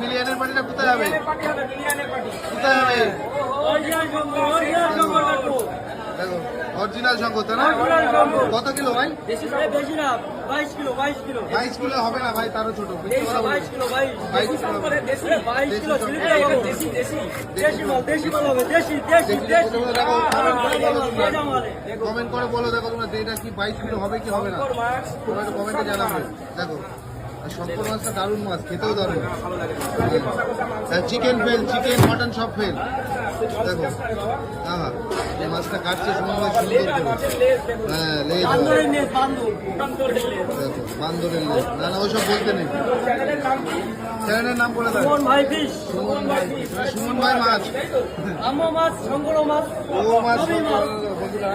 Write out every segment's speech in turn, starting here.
মিলিয়নের পার্টিটা কোথায় হবে? কোথায় হবে? দেখো অরিজিনাল শঙ্কর তাই না? কত কিলো ভাই? 22 কিলো হবে না ভাই, তারও ছোট। কমেন্ট করে বলো দেখো তোমরা এটা কি 22 কিলো হবে কি হবে না, তোমরা একটু কমেন্টে জানাবে। দেখো শঙ্কর মাছটা দারুণ মাছ, খেতেও দারুণ। চিকেন ফেল, চিকেন মটন সব ফেল। দেখো হ্যাঁ এই মাছটা কাটছে সুন্দর সুন্দর করে। হ্যাঁ লেজ, দেখো বান্দরের লেজ। না না ওইসব বলতে নেই। চ্যানেলের নাম বলে দাও। সুমন ভাই ফিশ। সুমন ভাই, সুমন ভাই মাছ, মাছ, শঙ্কর মাছ, ও মাছ, বন্ধুরা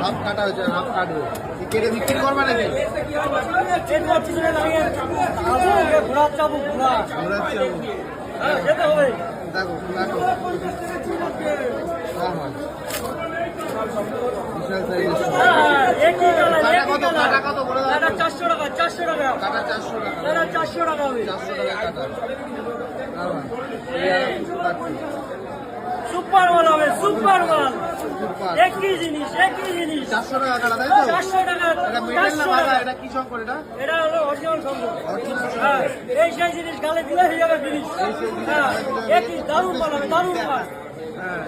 হাফ কাটা হয়েছে, হাফ কাটবে। কেটে বিক্রি করবে নাকি? ঘোরার চাবো, দেখো কত বলে 400 টাকা, 400 টাকা কাটা, 400 টাকা, 400 টাকা হবে, 400 টাকা কাটা। সুপার মাল হবে, সুপার মাল, একই জিনিস, একই জিনিস। 400 টাকা কাটা, তাই তো? 400 টাকা। এটা মেডেল না ভাড়া? এটা কি শঙ্কর? এটা হলো অরিজিনাল শঙ্কর। হ্যাঁ এই সেই জিনিস গালে দিলে হয়ে যাবে জিনিস। হ্যাঁ একই দারুণ মাল হবে, দারুণ মাল। হ্যাঁ